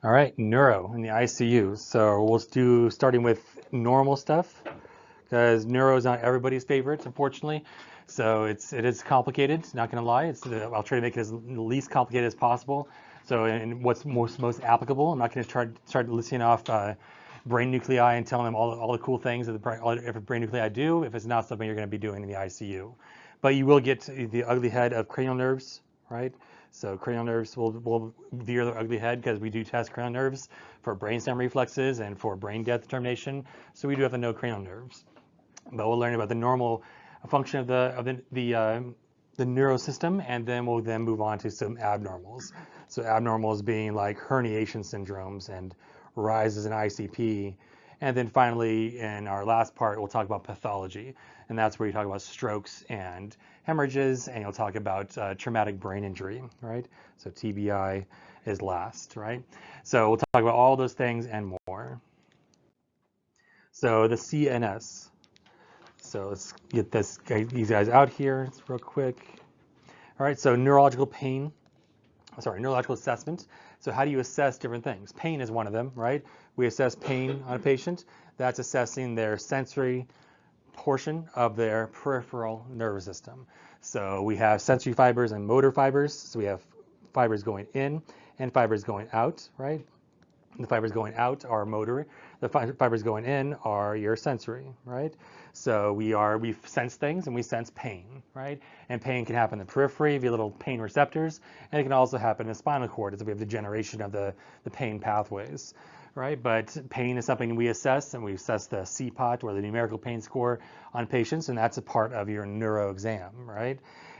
All right, neuro in the ICU. So we'll do starting with normal stuff because neuro is not everybody's favorite, unfortunately. So it is complicated. Not going to lie. I'll try to make it as least complicated as possible. So and what's most applicable. I'm not going to start listing off brain nuclei and telling them all the cool things that every brain nuclei do if it's not something you're going to be doing in the ICU. But you will get the ugly head of cranial nerves, right? So cranial nerves will veer their ugly head because we do test cranial nerves for brainstem reflexes and for brain death determination. So we do have to know cranial nerves. But we'll learn about the normal function of the neurosystem, and then we'll move on to some abnormals. So abnormals being like herniation syndromes and rises in ICP. And then finally, in our last part, we'll talk about pathology. And that's where you talk about strokes and hemorrhages, and you'll talk about traumatic brain injury, right? So TBI is last, right? So we'll talk about all those things and more. So the CNS. So let's get these guys out here real quick. All right, so neurological assessment. So how do you assess different things? Pain is one of them, right? We assess pain on a patient. That's assessing their sensory portion of their peripheral nervous system. So we have sensory fibers and motor fibers. So we have fibers going in and fibers going out, right? The fibers going out are motor. The fibers going in are your sensory, right? So we sense things and we sense pain, right? And pain can happen in the periphery via little pain receptors, and it can also happen in the spinal cord as we have degeneration of the pain pathways, right? But pain is something we assess, and we assess the CPOT or the numerical pain score on patients, and that's a part of your neuro exam, right?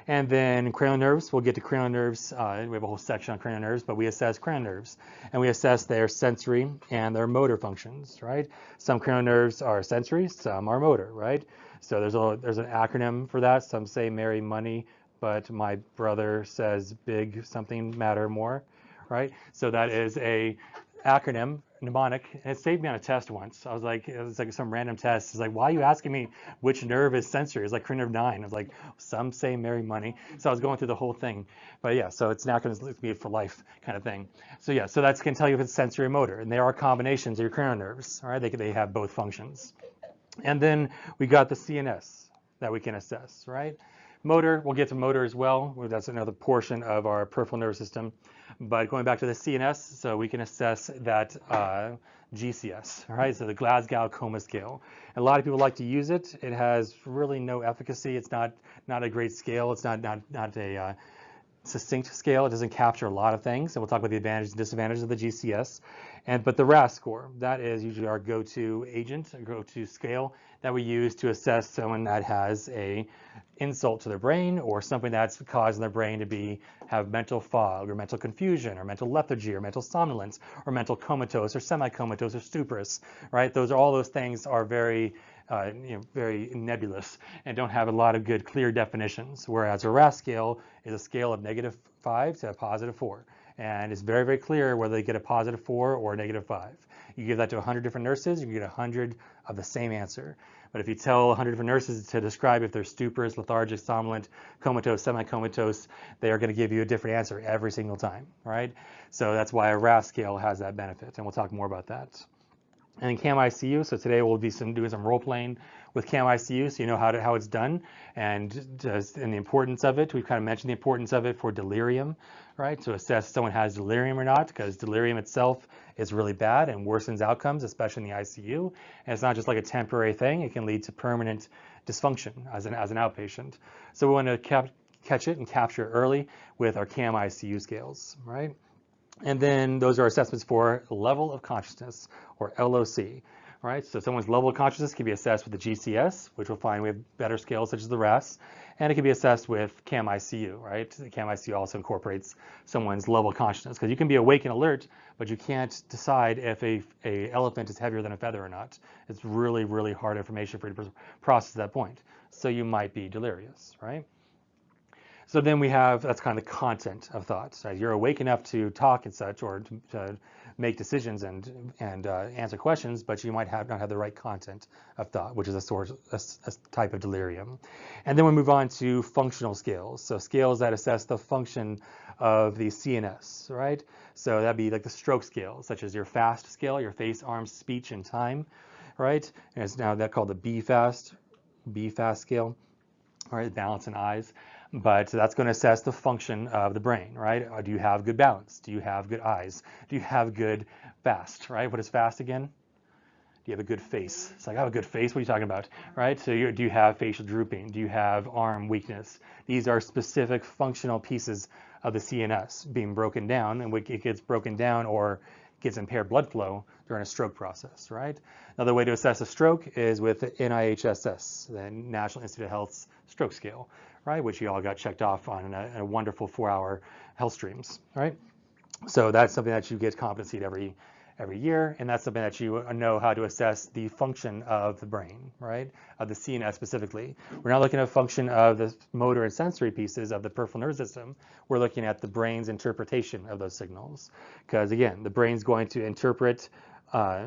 And then cranial nerves, we'll get to cranial nerves. We have a whole section on cranial nerves, but we assess cranial nerves, and we assess their sensory and their motor functions, right? Some cranial nerves are sensory, some are motor, right? So there's an acronym for that. Some say Mary Money, but my brother says big something matter more, right? So that is a acronym, mnemonic, and it saved me on a test once. It was like some random test. It's like, why are you asking me which nerve is sensory? It's like cranial nerve 9. I was like, some say Mary Money. So I was going through the whole thing. But yeah, so it's not going to be for life kind of thing. So yeah, so that's going to tell you if it's sensory or motor. And there are combinations of your cranial nerves, all right? They have both functions. And then we got the CNS that we can assess, right? Motor, we'll get to motor as well. That's another portion of our peripheral nervous system. But going back to the CNS, so we can assess that GCS, all right? So the Glasgow Coma scale. A lot of people like to use it. It has really no efficacy. It's not a great scale. It's not a succinct scale. It doesn't capture a lot of things, and we'll talk about the advantages and disadvantages of the GCS. But the RAS score, that is usually our go-to agent, a go-to scale that we use to assess someone that has a insult to their brain or something that's causing their brain to have mental fog or mental confusion or mental lethargy or mental somnolence or mental comatose or semi-comatose or stuporous, right? All those things are very very nebulous and don't have a lot of good clear definitions, whereas a RAS scale is a scale of -5 to a +4. And it's very, very clear whether they get a +4 or a -5. You give that to 100 different nurses, you get 100 of the same answer. But if you tell 100 different nurses to describe if they're stuporous, lethargic, somnolent, comatose, semi-comatose, they are going to give you a different answer every single time, right? So that's why a RAS scale has that benefit, and we'll talk more about that. And in CAM ICU, so today we'll be doing some role playing with CAM ICU, so you know how it's done and the importance of it. We've kind of mentioned the importance of it for delirium, right? To assess if someone has delirium or not, because delirium itself is really bad and worsens outcomes, especially in the ICU. And it's not just like a temporary thing; it can lead to permanent dysfunction as an outpatient. So we want to catch it and capture it early with our CAM ICU scales, right? And then those are assessments for level of consciousness, or LOC, right? So someone's level of consciousness can be assessed with the GCS, which we'll find we have better scales such as the RAS, and it can be assessed with CAM ICU, right? The CAM ICU also incorporates someone's level of consciousness, because you can be awake and alert, but you can't decide if a elephant is heavier than a feather or not. It's really, really hard information for you to process at that point. So you might be delirious, right? So then we have, that's kind of the content of thoughts. Right? You're awake enough to talk and such, or to make decisions and answer questions, but you might not have the right content of thought, which is a type of delirium. And then we move on to functional skills. So skills that assess the function of the CNS, right? So that'd be like the stroke scale, such as your FAST scale, your face, arms, speech, and time, right? And it's now that called the B-FAST scale, all right, balance and eyes. But that's going to assess the function of the brain, right? Do you have good balance? Do you have good eyes? Do you have good FAST, right? What is FAST again? Do you have a good face? It's like, I have a good face. What are you talking about, right? So do you have facial drooping? Do you have arm weakness? These are specific functional pieces of the CNS being broken down, and it gets broken down or gets impaired blood flow during a stroke process, right? Another way to assess a stroke is with the NIHSS, the National Institute of Health's stroke scale, right? Which you all got checked off on in a wonderful 4-hour health streams, right? So that's something that you get competency every year, and that's something that you know how to assess the function of the brain, right? Of the CNS specifically. We're not looking at function of the motor and sensory pieces of the peripheral nervous system. We're looking at the brain's interpretation of those signals. Because again, the brain's going to interpret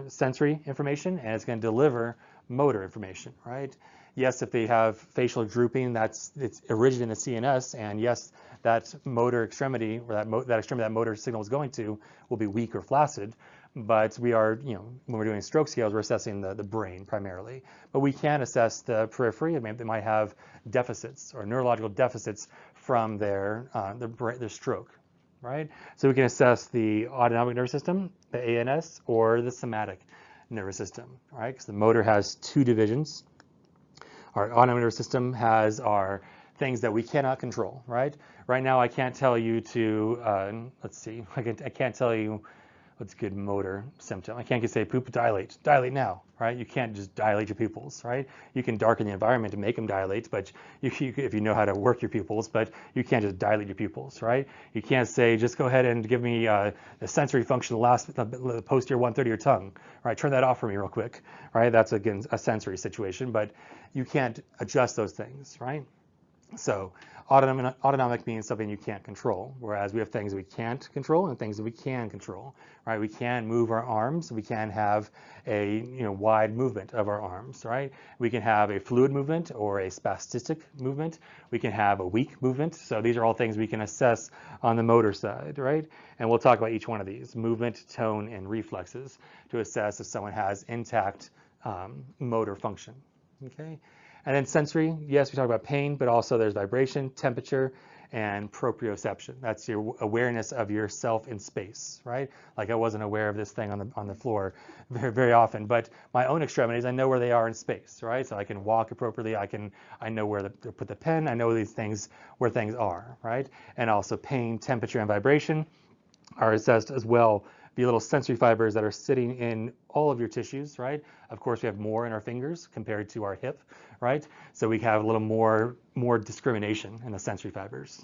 sensory information, and it's going to deliver motor information, right? Yes, if they have facial drooping, it's originating in the CNS, and yes, that motor extremity, or that extremity that motor signal is going to, will be weak or flaccid. But we are, when we're doing stroke scales, we're assessing the brain primarily. But we can assess the periphery. I mean, they might have deficits or neurological deficits from their stroke, right? So we can assess the autonomic nervous system, the ANS, or the somatic nervous system, right? Because the motor has 2 divisions. Our autonomic nervous system has our things that we cannot control, right? Right now, I can't tell you to, let's see, I can't tell you what's a good motor symptom. I can't just say pupil dilate now, right? You can't just dilate your pupils, right? You can darken the environment to make them dilate, but if you know how to work your pupils, but you can't just dilate your pupils, right? You can't say, just go ahead and give me the sensory function, the posterior 1/3 of your tongue, right? Turn that off for me real quick, right? That's again a sensory situation, but you can't adjust those things, right? So autonomic means something you can't control, whereas we have things we can't control and things that we can control, right? We can move our arms. We can have a wide movement of our arms, right? We can have a fluid movement or a spastic movement. We can have a weak movement. So these are all things we can assess on the motor side, right? And we'll talk about each one of these, movement, tone, and reflexes, to assess if someone has intact motor function, okay? And then sensory, yes, we talk about pain, but also there's vibration, temperature, and proprioception. That's your awareness of yourself in space, right? Like I wasn't aware of this thing on the floor very, very often, but my own extremities, I know where they are in space, right? So I can walk appropriately. I know where to put the pen. I know these things, where things are, right? And also pain, temperature, and vibration are assessed as well. The little sensory fibers that are sitting in all of your tissues, right? Of course, we have more in our fingers compared to our hip, right? So we have a little more discrimination in the sensory fibers.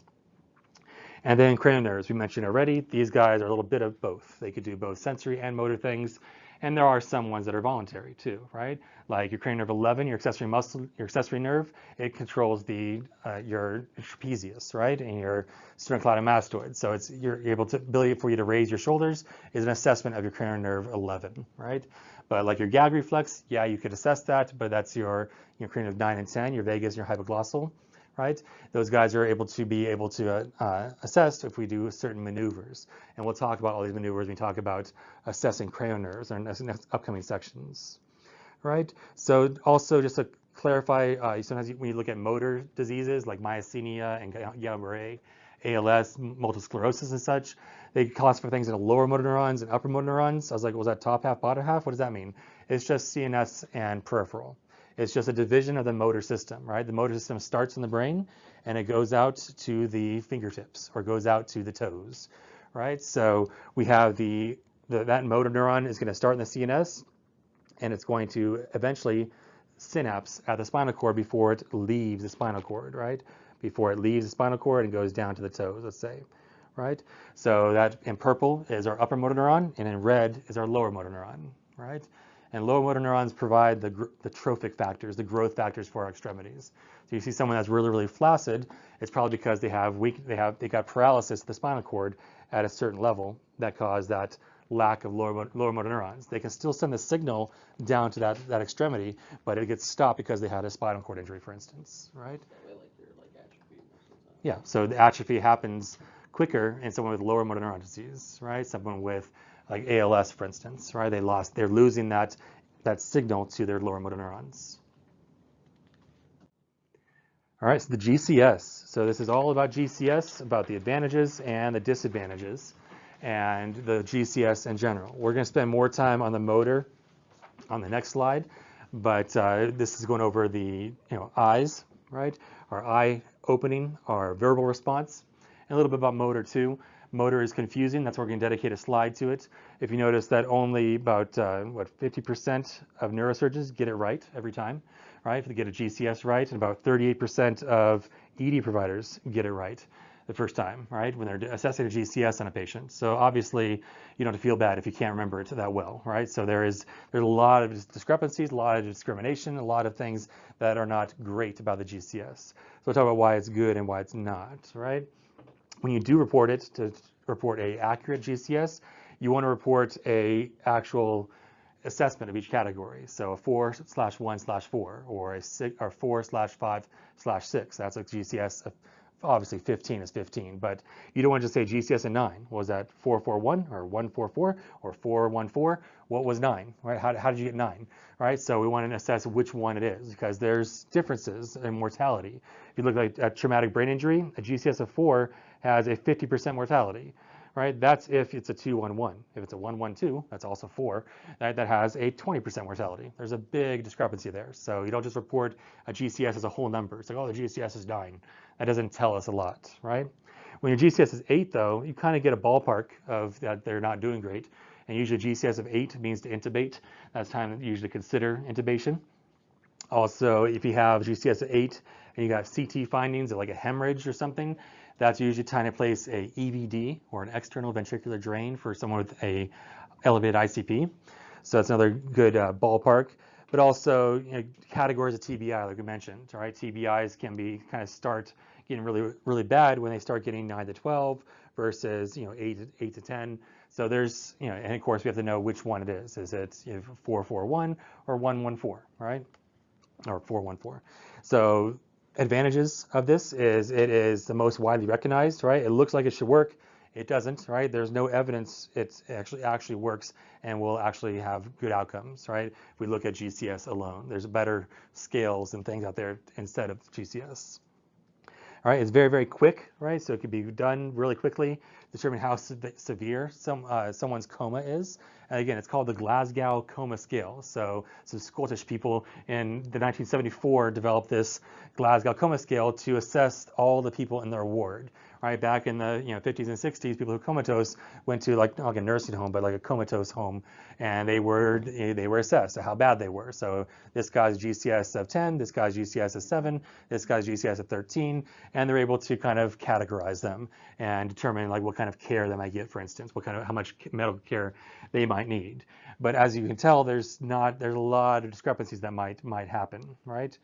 And then cranial nerves, we mentioned already, these guys are a little bit of both. They could do both sensory and motor things. And there are some ones that are voluntary too, right? Like your cranial nerve 11, your accessory muscle, your accessory nerve, it controls your trapezius, right? And your sternocleidomastoid. So it's ability for you to raise your shoulders is an assessment of your cranial nerve 11, right? But like your gag reflex, yeah, you could assess that, but that's your cranial nerve 9 and 10, your vagus and your hypoglossal, right? Those guys are able to assess if we do certain maneuvers. And we'll talk about all these maneuvers when we talk about assessing cranial nerves in next upcoming sections, right? So also just to clarify, sometimes when you look at motor diseases like myasthenia and Guillain-Barré, ALS, multiple sclerosis and such, they classify things into lower motor neurons and upper motor neurons. I was like, was that top half, bottom half? What does that mean? It's just CNS and peripheral. It's just a division of the motor system, right? The motor system starts in the brain and it goes out to the fingertips or goes out to the toes, right? So we have that motor neuron is going to start in the CNS and it's going to eventually synapse at the spinal cord before it leaves the spinal cord, right? Before it leaves the spinal cord and goes down to the toes, let's say, right? So that in purple is our upper motor neuron and in red is our lower motor neuron, right? And lower motor neurons provide the trophic factors, the growth factors for our extremities. So you see someone that's really, really flaccid, it's probably because they got paralysis of the spinal cord at a certain level that caused that lack of lower motor neurons. They can still send the signal down to that extremity, but it gets stopped because they had a spinal cord injury, for instance, right? Yeah, so the atrophy happens quicker in someone with lower motor neuron disease, right? Someone with like ALS, for instance, right? They're losing that signal to their lower motor neurons. All right, so the GCS. So this is all about GCS, about the advantages and the disadvantages, and the GCS in general. We're going to spend more time on the motor on the next slide, but this is going over the eyes, right? Our eye opening, our verbal response, and a little bit about motor too. Motor is confusing. That's why we're going to dedicate a slide to it. If you notice that only about 50% of neurosurgeons get it right every time, right? If they get a GCS right, and about 38% of ED providers get it right the first time, right? When they're assessing a GCS on a patient. So obviously, you don't have to feel bad if you can't remember it that well, right? So there's a lot of discrepancies, a lot of discrimination, a lot of things that are not great about the GCS. So we'll talk about why it's good and why it's not, right? When you do report it, to report a accurate GCS, you want to report a actual assessment of each category. So a 4/1/4 or a 4/5/6. That's a GCS. Obviously 15 is 15, but you don't want to just say GCS a 9. Was that 4/4/1 or 1/4/4 or 4/1/4? What was 9, right? How did you get 9, right? So we want to assess which one it is because there's differences in mortality. If you look at traumatic brain injury, a GCS of 4 has a 50% mortality, right? That's if it's a 2/1/1. If it's a 1/1/2, that's also 4. That has a 20% mortality. There's a big discrepancy there. So you don't just report a GCS as a whole number. It's like, oh, the GCS is 9. That doesn't tell us a lot, right? When your GCS is 8, though, you kind of get a ballpark of that they're not doing great. And usually a GCS of 8 means to intubate. That's time that you usually consider intubation. Also, if you have GCS of 8 and you got CT findings of like a hemorrhage or something, that's usually time to place a EVD or an external ventricular drain for someone with a elevated ICP. So that's another good ballpark. But also categories of TBI, like we mentioned, right? TBIs can be kind of start getting really, really bad when they start getting 9 to 12 versus 8 to 10. So there's and of course we have to know which one it is. Is it 4/4/1 or 1/1/4, right? Or 4/1/4. So advantages of this is it is the most widely recognized, right? It looks like it should work. It doesn't, right? There's no evidence it actually works and will actually have good outcomes, right? If we look at GCS alone, there's better scales and things out there instead of GCS. All right, it's very, very quick, right? So it can be done really quickly, determine how severe someone's coma is. And again, it's called the Glasgow Coma Scale. So some Scottish people in the 1974 developed this Glasgow Coma Scale to assess all the people in their ward. Right, back in the 50s and 60s, people who were comatose went to not like a nursing home, but like a comatose home, and they were assessed how bad they were. So this guy's GCS of 10, this guy's GCS of 7, this guy's GCS of 13, and they're able to kind of categorize them and determine like what kind of care they might get, for instance, how much medical care they might need. But as you can tell, there's a lot of discrepancies that might happen, right?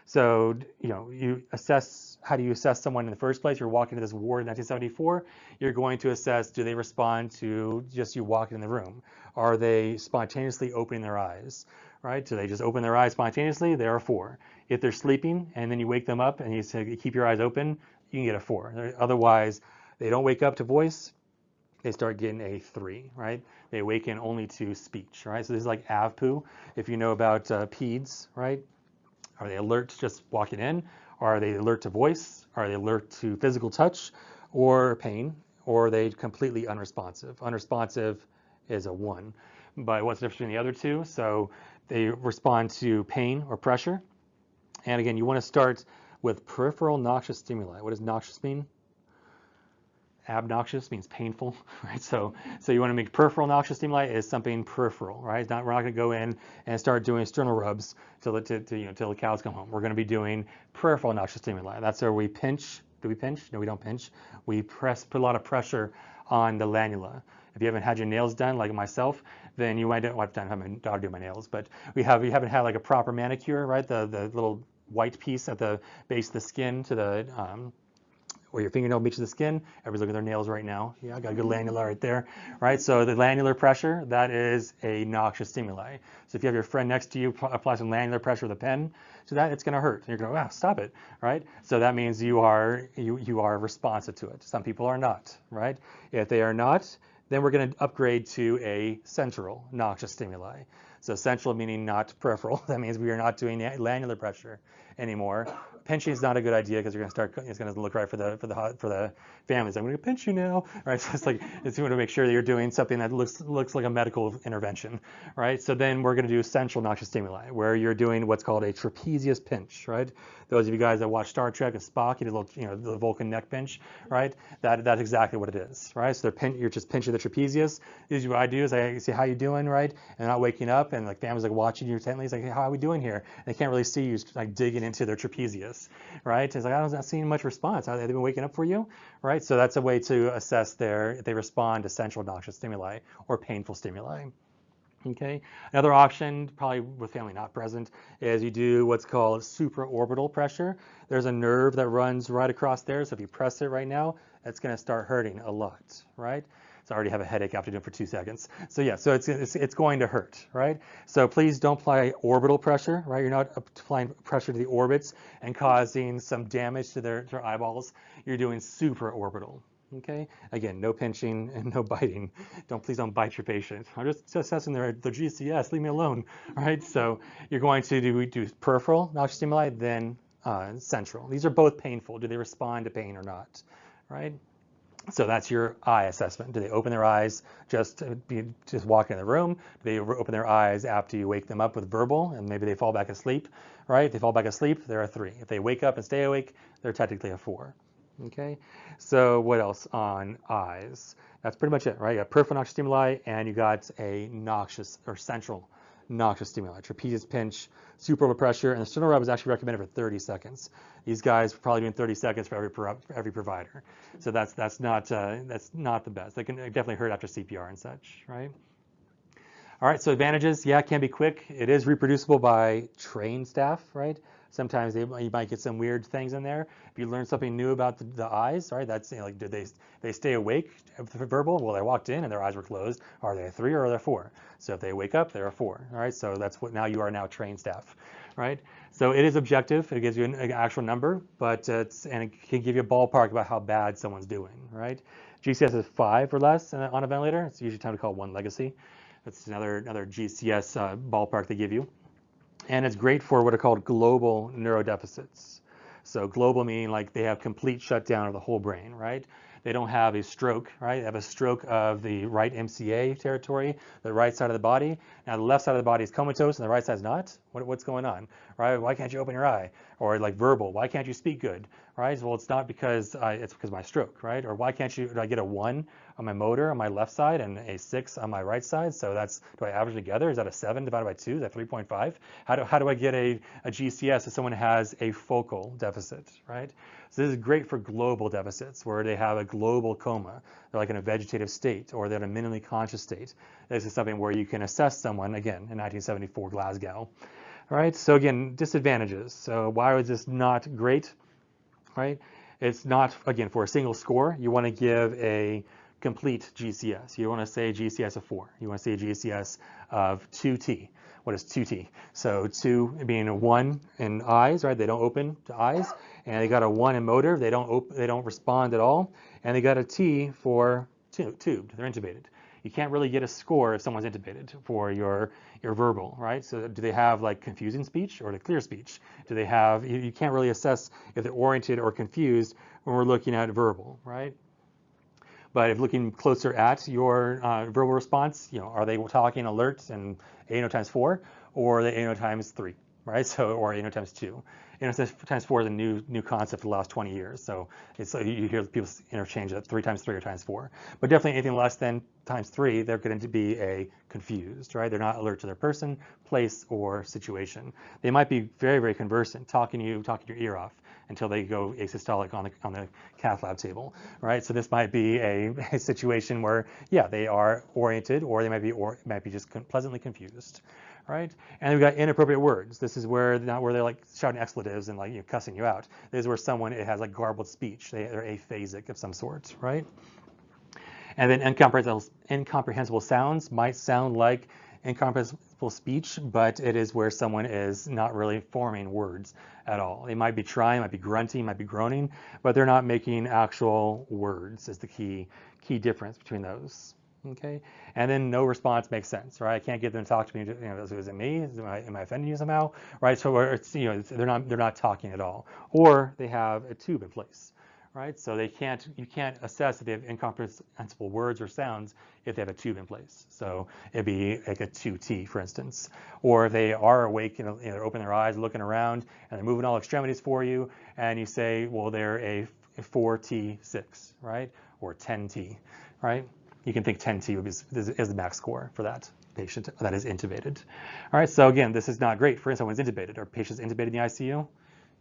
So, you assess, how do you assess someone in the first place? You're walking to this ward in 1974, you're going to assess, do they respond to just you walking in the room? Are they spontaneously opening their eyes, right? Do they just open their eyes spontaneously? There are 4. If they're sleeping and then you wake them up and you say, keep your eyes open, you can get a 4. Otherwise, they don't wake up to voice, they start getting a 3, right? They awaken only to speech, right? So this is like AVPU, if you know about PEDS, right? Are they alert just walking in? Are they alert to voice? Are they alert to physical touch or pain? Or are they completely unresponsive? Unresponsive is a 1. But what's the difference between the other two? So they respond to pain or pressure. And again, you want to start with peripheral noxious stimuli. What does noxious mean? Abnoxious means painful, right? So you want to make peripheral noxious stimuli is something peripheral, right? We're not going to go in and start doing sternal rubs till the cows come home. We're going to be doing peripheral noxious stimuli. That's where we pinch. Do we pinch? No, we don't pinch. We put a lot of pressure on the lanula. If you haven't had your nails done, like myself, then you might, well, I've done, have my daughter do my nails, but we haven't had like a proper manicure, right? The little white piece at the base of the skin to the where your fingernail meets the skin. Everybody's looking at their nails right now. Yeah, I got a good lannular right there, right? So the lannular pressure, that is a noxious stimuli. So if you have your friend next to you apply some lannular pressure with a pen, so that it's going to hurt. And you're going, wow, stop it, right? So that means you are responsive to it. Some people are not, right? If they are not, then we're going to upgrade to a central noxious stimuli. So central meaning not peripheral. That means we are not doing lannular pressure anymore. Pinching is not a good idea because you're going to start. It's going to look right for the families. I'm going to pinch you now, right? So it's like it's going to make sure that you're doing something that looks like a medical intervention, right? So then we're going to do central noxious stimuli, where you're doing what's called a trapezius pinch, right? Those of you guys that watch Star Trek and Spock, you did a little, the Vulcan neck pinch, right? That's exactly what it is, right? So you're just pinching the trapezius. Usually what I do is I say, how you doing, right? And not waking up, and like families like watching you intently. It's like, hey, how are we doing here? And they can't really see you like digging into their trapezius, right? It's like, I'm not seeing much response. Have they been waking up for you, right? So that's a way to assess if they respond to central noxious stimuli or painful stimuli. Okay, another option, probably with family not present, is you do what's called supraorbital pressure. There's a nerve that runs right across there, so if you press it right now, it's going to start hurting a lot, right? So I already have a headache after doing it for 2 seconds. So yeah, so it's going to hurt, right? So please don't apply orbital pressure, right? You're not applying pressure to the orbits and causing some damage to their eyeballs. You're doing supraorbital. Okay, again, no pinching and no biting. Please don't bite your patient. I'm just assessing their GCS, leave me alone, right? So you're going to do peripheral noxious stimuli, then central. These are both painful. Do they respond to pain or not, right? So that's your eye assessment. Do they open their eyes just walking in the room? Do they open their eyes after you wake them up with verbal and maybe they fall back asleep, right? If they fall back asleep, they're a 3. If they wake up and stay awake, they're technically a 4. Okay, so what else on eyes? That's pretty much it, right? You got peripheral noxious stimuli and you got a noxious or central noxious stimuli. Trapezius pinch, supraorbital pressure, and the sternal rub is actually recommended for 30 seconds. These guys are probably doing 30 seconds for every provider. So that's not the best. They can definitely hurt after CPR and such, right? All right, so advantages, yeah, it can be quick. It is reproducible by trained staff, right? Sometimes you might get some weird things in there. If you learn something new about the eyes, right? That's like, did they stay awake for verbal? Well, they walked in and their eyes were closed. Are they a 3 or are they a 4? So if they wake up, they're a 4. All right, so that's what you are now trained staff, right? So it is objective. It gives you an actual number, but it can give you a ballpark about how bad someone's doing, right? GCS is 5 or less on a ventilator. It's usually time to call 1 legacy. That's another GCS ballpark they give you. And it's great for what are called global neurodeficits. So global meaning like they have complete shutdown of the whole brain, right? They don't have a stroke, right? They have a stroke of the right MCA territory, the right side of the body. Now the left side of the body is comatose and the right side is not. What's going on, right? Why can't you open your eye? Or like verbal, why can't you speak good, right? Well, it's not because it's because of my stroke, right? Or why can't do I get a 1 on my motor on my left side and a 6 on my right side? So do I average together? Is that a 7 divided by 2? Is that 3.5? How do I get a GCS if someone has a focal deficit, right? So this is great for global deficits where they have a global coma. They're like in a vegetative state or they're in a minimally conscious state. This is something where you can assess someone, again, in 1974 Glasgow. All right, so again, disadvantages. So why was this not great, right? It's not, again, for a single score. You want to give a complete GCS. You want to say GCS of 4. You want to say a GCS of 2T. What is 2T? So 2 being a 1 in eyes, right? They don't open to eyes. And they got a 1 in motor. They don't respond at all. And they got a T for tubed. They're intubated. You can't really get a score if someone's intubated for your verbal, right? So do they have like confusing speech or the clear speech? Do they have, you can't really assess if they're oriented or confused when we're looking at verbal, right? But if looking closer at your verbal response, are they talking alert and ANO times 4 or are they ANO times 3, right? So, or ANO times 2. ANO times 4 is a new concept for the last 20 years. So you hear people interchange that 3 times 3 or times 4. But definitely anything less than times 3, they're going to be confused, right? They're not alert to their person, place, or situation. They might be very, very conversant, talking your ear off until they go asystolic on the cath lab table, right? So this might be a situation where, yeah, they are oriented, or they might be just pleasantly confused, right? And we've got inappropriate words. This is where not where they're like shouting expletives and like cussing you out. This is where someone has like garbled speech. They're aphasic of some sort, right? And then incomprehensible sounds might sound like incomprehensible speech, but it is where someone is not really forming words at all. They might be trying, might be grunting, might be groaning, but they're not making actual words is the key difference between those. Okay, and then no response makes sense, right? I can't get them to talk to me. Is it me? Am I offending you somehow, right? So it's, they're not talking at all, or they have a tube in place, right? So you can't assess if they have incomprehensible words or sounds if they have a tube in place. So it'd be like a 2T, for instance, or if they are awake, they're opening their eyes, looking around, and they're moving all extremities for you, and you say, well, they're a 4T6, right, or 10T, right? You can think 10T is the max score for that patient that is intubated. All right, so again, this is not great for someone who's intubated. Are patients intubated in the ICU?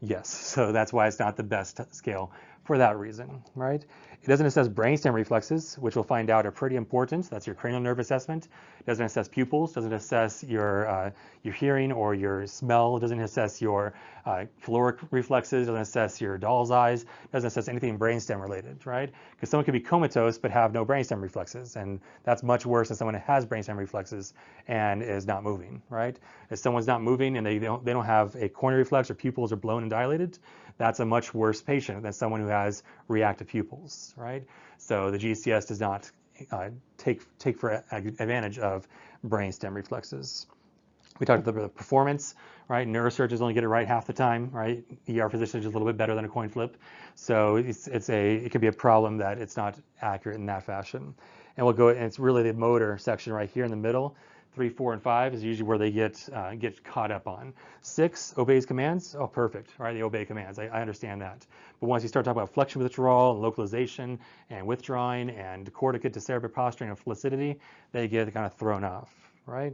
Yes, so that's why it's not the best scale for that reason, right? It doesn't assess brainstem reflexes, which we'll find out are pretty important. That's your cranial nerve assessment. It doesn't assess pupils, doesn't assess your hearing or your smell, doesn't assess your caloric reflexes, doesn't assess your doll's eyes, doesn't assess anything brainstem related, right? Because someone could be comatose but have no brainstem reflexes, and that's much worse than someone who has brainstem reflexes and is not moving, right? If someone's not moving and they don't have a coronary reflex or pupils are blown and dilated, that's a much worse patient than someone who has reactive pupils, right? So the GCS does not take for advantage of brainstem reflexes. We talked about the performance, right? Neurosurgeons only get it right half the time, right? ER physicians are a little bit better than a coin flip. So it could be a problem that it's not accurate in that fashion. And it's really the motor section right here in the middle. 3, 4, and 5 is usually where they get caught up on. 6 obeys commands. Oh, perfect, right? They obey commands. I understand that. But once you start talking about flexion withdrawal and localization and withdrawing and corticate to cerebral posturing and flaccidity, they get kind of thrown off, right?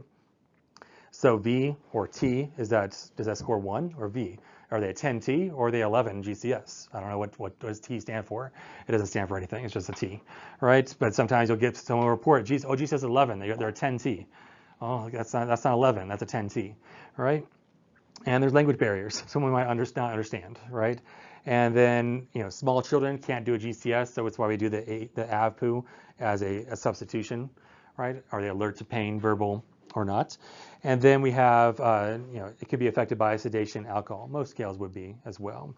So V or T, does that score 1 or V? Are they a 10T or are they 11 GCS? I don't know what does T stand for. It doesn't stand for anything. It's just a T, right? But sometimes you'll get someone report, GCS 11. They're a 10T. Oh, that's not 11. That's a 10T, right? And there's language barriers. Someone might not understand, right? And then small children can't do a GCS, so it's why we do the AVPU as a substitution, right? Are they alert to pain, verbal or not? And then we have it could be affected by sedation, alcohol. Most scales would be as well.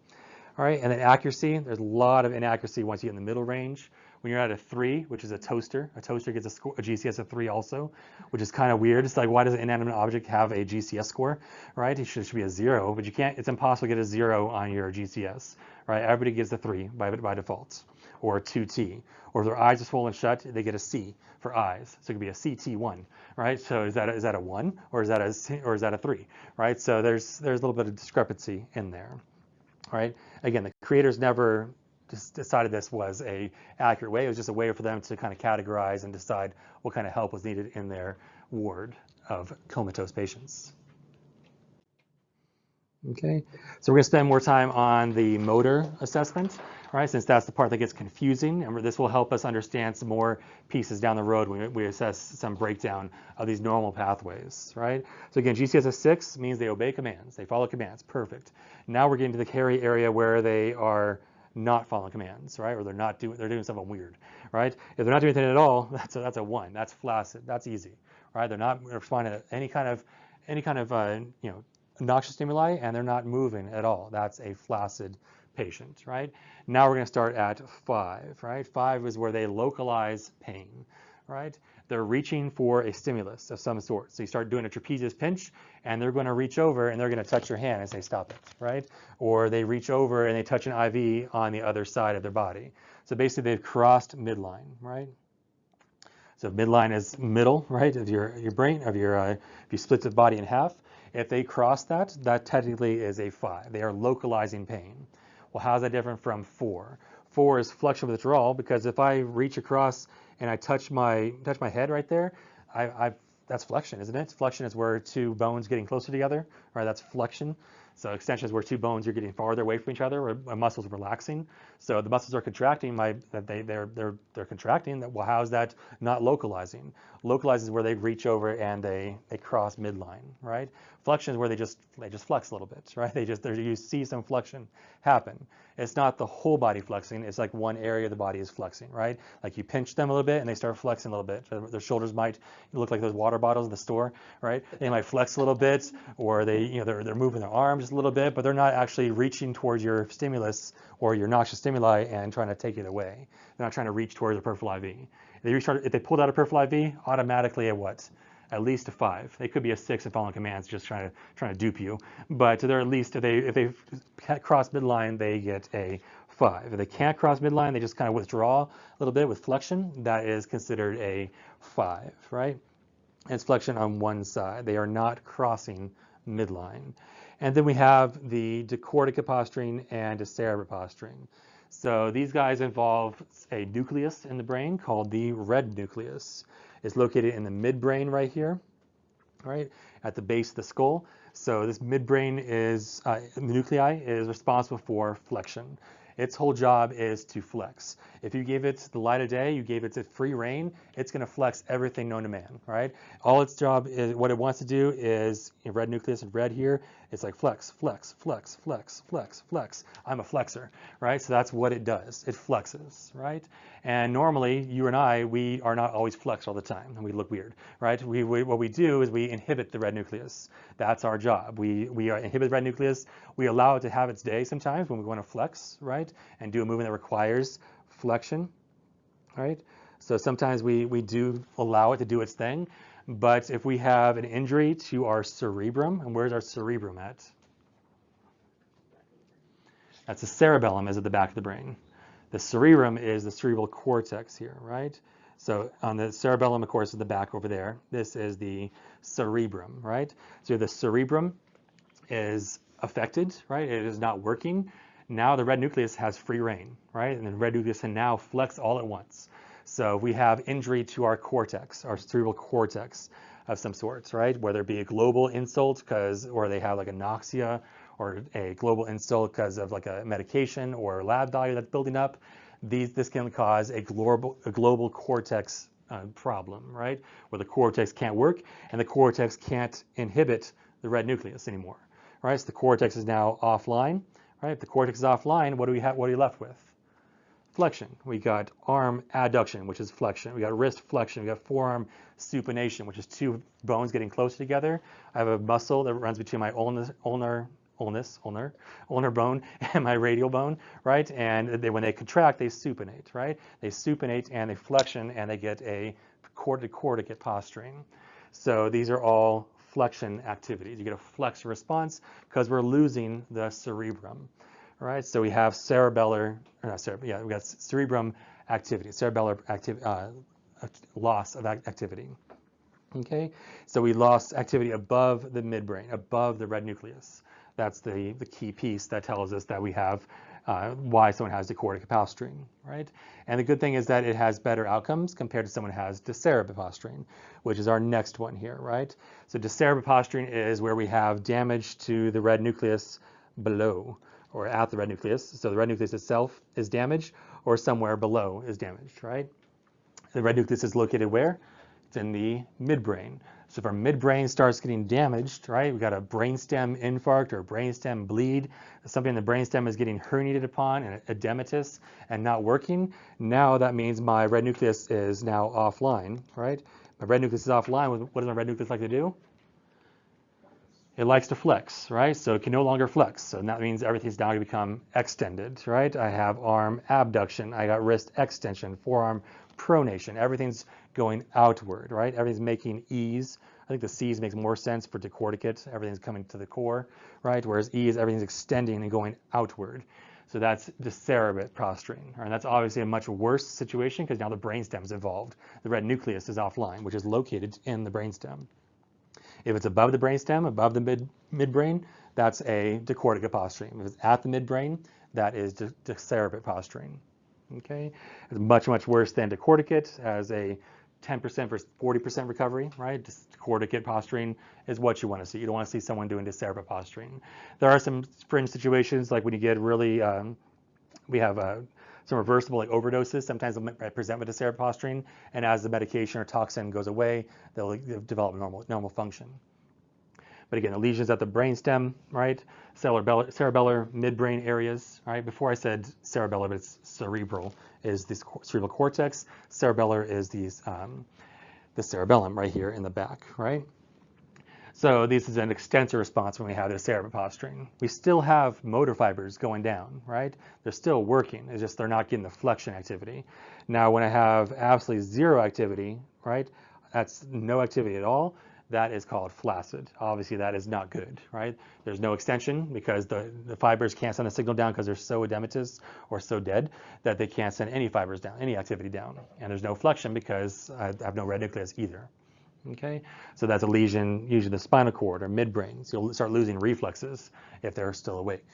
All right, and then accuracy. There's a lot of inaccuracy once you get in the middle range. When you're at a 3, which is a toaster gets a GCS of 3 also, which is kind of weird. It's like, why does an inanimate object have a GCS score, right? It should be a 0, but you can't. It's impossible to get a 0 on your GCS, right? Everybody gets a 3 by default, or a 2T. Or if their eyes are swollen shut, they get a C for eyes. So it could be a CT1, right? So is that a 1 or is that a 3, right? So there's a little bit of discrepancy in there, right? Again, the creators never just decided this was a accurate way. It was just a way for them to kind of categorize and decide what kind of help was needed in their ward of comatose patients. Okay, so we're going to spend more time on the motor assessment, right? Since that's the part that gets confusing, and this will help us understand some more pieces down the road when we assess some breakdown of these normal pathways, right? So again, GCS of 6 means they obey commands, they follow commands, perfect. Now we're getting to the hairy area where they are not following commands, right? Or they're doing something weird, right? If they're not doing anything at all, that's a 1. That's flaccid. That's easy, right? They're not responding to any kind of noxious stimuli, and they're not moving at all. That's a flaccid patient, right? Now we're going to start at 5, right? 5 is where they localize pain, right? They're reaching for a stimulus of some sort. So you start doing a trapezius pinch, and they're going to reach over and they're going to touch your hand and say, stop it, right? Or they reach over and they touch an IV on the other side of their body. So basically they've crossed midline, right? So midline is middle, right, of your brain, if you split the body in half. If they cross that technically is a 5. They are localizing pain. Well, how is that different from 4? 4 is flexion withdrawal, because if I reach across and I touch my head right there, that's flexion, isn't it? Flexion is where two bones getting closer together, right? That's flexion. So extension is where two bones are getting farther away from each other, where my muscles are relaxing. So the muscles are contracting. They're contracting. Well, how is that not localizing? Localizing is where they reach over and they cross midline, right? Flexion is where they just flex a little bit, right? You see some flexion happen. It's not the whole body flexing. It's like one area of the body is flexing, right? Like you pinch them a little bit and they start flexing a little bit. Their shoulders might look like those water bottles in the store, right? They might flex a little bit, or they're moving their arms just a little bit, but they're not actually reaching towards your stimulus or your noxious stimuli and trying to take it away. They're not trying to reach towards a peripheral IV. If they pulled out a peripheral IV, automatically at what? At least a 5. They could be a 6 and following commands, just trying to dupe you. But they're at least, if they cross midline, they get a 5. If they can't cross midline, they just kind of withdraw a little bit with flexion. That is considered a 5, right? And it's flexion on one side. They are not crossing midline. And then we have the decorticate posturing and decerebrate posturing. So these guys involve a nucleus in the brain called the red nucleus. It's located in the midbrain right here, right, at the base of the skull. So this midbrain is, the nuclei is responsible for flexion. Its whole job is to flex. If you gave it the light of day, you gave it free rein, it's going to flex everything known to man, right? All its job is, what it wants to do is, red nucleus in red here, it's like flex, flex, flex, flex, flex, flex. I'm a flexor, right? So that's what it does. It flexes, right? And normally, you and I, we are not always flexed all the time, and we look weird, right? What we do is we inhibit the red nucleus. That's our job. We inhibit the red nucleus. We allow it to have its day sometimes when we want to flex, right? And do a movement that requires flexion, right? So sometimes we do allow it to do its thing. But if we have an injury to our cerebrum, and where's our cerebrum at? That's the cerebellum, is at the back of the brain. The cerebrum is the cerebral cortex here, right? So on the cerebellum, of course, is the back over there. This is the cerebrum, right? So the cerebrum is affected, right? It is not working. Now the red nucleus has free rein, right? And the red nucleus can now flex all at once. So if we have injury to our cortex, our cerebral cortex of some sorts, right? Whether it be a global insult or they have like anoxia, or a global insult because of like a medication or lab value that's building up, this can cause a global cortex problem, right? Where the cortex can't work and the cortex can't inhibit the red nucleus anymore, right? So the cortex is now offline, right? If the cortex is offline, what do we have? What are you left with? Flexion. We got arm adduction, which is flexion. We got wrist flexion. We got forearm supination, which is two bones getting closer together. I have a muscle that runs between my ulnar bone and my radial bone, right? And when they contract, they supinate, right? They supinate and they flexion and they get a corticate posturing. So these are all flexion activities. You get a flex response because we're losing the cerebrum. All right, so we have we got cerebrum activity, cerebellar loss of activity. Okay, so we lost activity above the midbrain, above the red nucleus. That's the key piece that tells us that we have why someone has decorticate posturing, right? And the good thing is that it has better outcomes compared to someone who has decerebrate posturing, which is our next one here, right? So decerebrate posturing is where we have damage to the red nucleus below, or at the red nucleus. So the red nucleus itself is damaged, or somewhere below is damaged, right? The red nucleus is located where? It's in the midbrain. So if our midbrain starts getting damaged, right, we got a brainstem infarct or a brainstem bleed, something in the brainstem is getting herniated upon and edematous and not working, now that means my red nucleus is now offline, right? My red nucleus is offline. What does my red nucleus like to do? It likes to flex, right? So it can no longer flex. So that means everything's now going to become extended, right? I have arm abduction. I got wrist extension, forearm pronation. Everything's going outward, right? Everything's making E's. I think the C's makes more sense for decorticate. Everything's coming to the core, right? Whereas E's, everything's extending and going outward. So that's decerebrate posturing. Right? And that's obviously a much worse situation because now the brainstem is involved. The red nucleus is offline, which is located in the brainstem. If it's above the brainstem, above the midbrain, that's a decorticate posturing. If it's at the midbrain, that is decerebrate posturing. Okay, it's much, much worse than decorticate, as a 10% versus 40% recovery, right? Decorticate posturing is what you want to see. You don't want to see someone doing decerebrate posturing. There are some fringe situations, like when you get really, we have some reversible like overdoses. Sometimes they'll present with decerebrate posturing, and as the medication or toxin goes away, they'll develop normal function. But again, the lesions at the brainstem, right? Cerebellar, midbrain areas, right? Before I said cerebellar, but it's cerebral, is this cerebral cortex. Cerebellar is these, the cerebellum right here in the back, right? So this is an extensor response when we have the decerebrate posturing. We still have motor fibers going down, right? They're still working. It's just they're not getting the flexion activity. Now, when I have absolutely zero activity, right? That's no activity at all. That is called flaccid. Obviously, that is not good, right? There's no extension because the fibers can't send a signal down because they're so edematous or so dead that they can't send any fibers down, any activity down. And there's no flexion because I have no red nucleus either. Okay, so that's a lesion, usually the spinal cord or midbrain. So you'll start losing reflexes if they're still awake.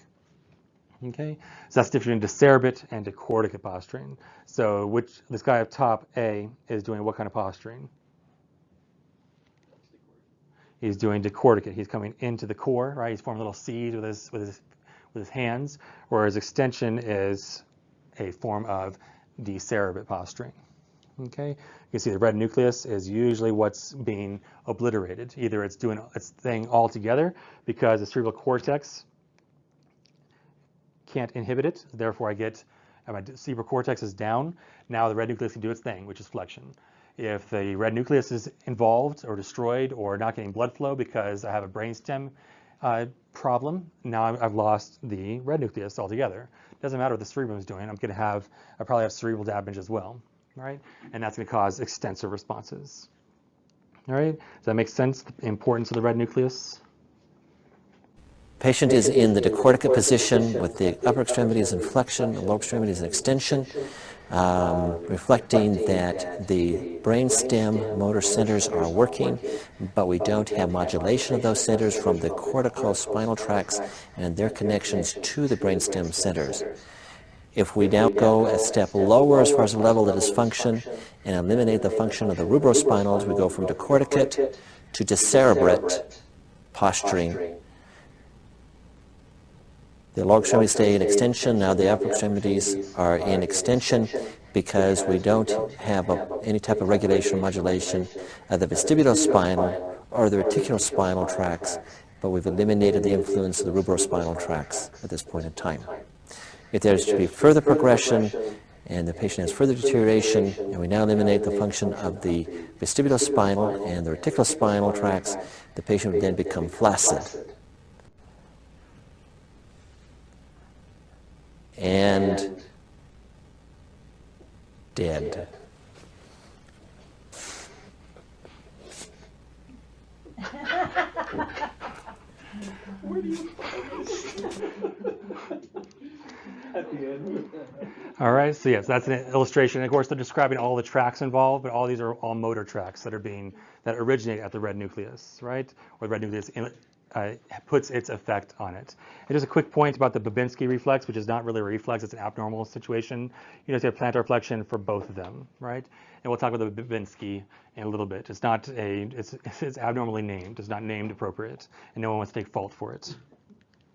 Okay, so that's the difference between decerebrate and decorticate posturing. So this guy up top, A, is doing what kind of posturing? He's doing decorticate. He's coming into the core, right? He's forming little C's with his hands, whereas extension is a form of decerebrate posturing. Okay, you can see the red nucleus is usually what's being obliterated. Either it's doing its thing all together because the cerebral cortex can't inhibit it. Therefore, my cerebral cortex is down. Now the red nucleus can do its thing, which is flexion. If the red nucleus is involved or destroyed or not getting blood flow because I have a brainstem problem, now I've lost the red nucleus altogether. Doesn't matter what the cerebrum is doing. I probably have cerebral damage as well, right? And that's going to cause extensive responses. All right, does that make sense? The importance of the red nucleus? Patient is in the decorticate position with the upper extremities in flexion, the lower extremities in extension, reflecting that the brainstem motor centers are working, but we don't have modulation of those centers from the cortical spinal tracts and their connections to the brainstem centers. If we now go a step lower as far as the level of dysfunction and eliminate the function of the rubrospinals, we go from decorticate to decerebrate posturing. The lower extremities stay in extension. Now the upper extremities are in extension because we don't have any type of regulation or modulation of the vestibulospinal or the reticulospinal tracts, but we've eliminated the influence of the rubrospinal tracts at this point in time. If there's to be further progression and the patient has further deterioration, and we now eliminate the function of the vestibulospinal and the reticulospinal tracts, the patient would then become flaccid. And dead. Where do you find this? At the end. All right, so yes, that's an illustration. Of course, they're describing all the tracks involved, but all these are all motor tracks that originate at the red nucleus, right? Or the red nucleus puts its effect on it. And just a quick point about the Babinski reflex, which is not really a reflex, it's an abnormal situation. You just have plantar flexion for both of them, right? And we'll talk about the Babinski in a little bit. It's abnormally named, it's not named appropriate, and no one wants to take fault for it.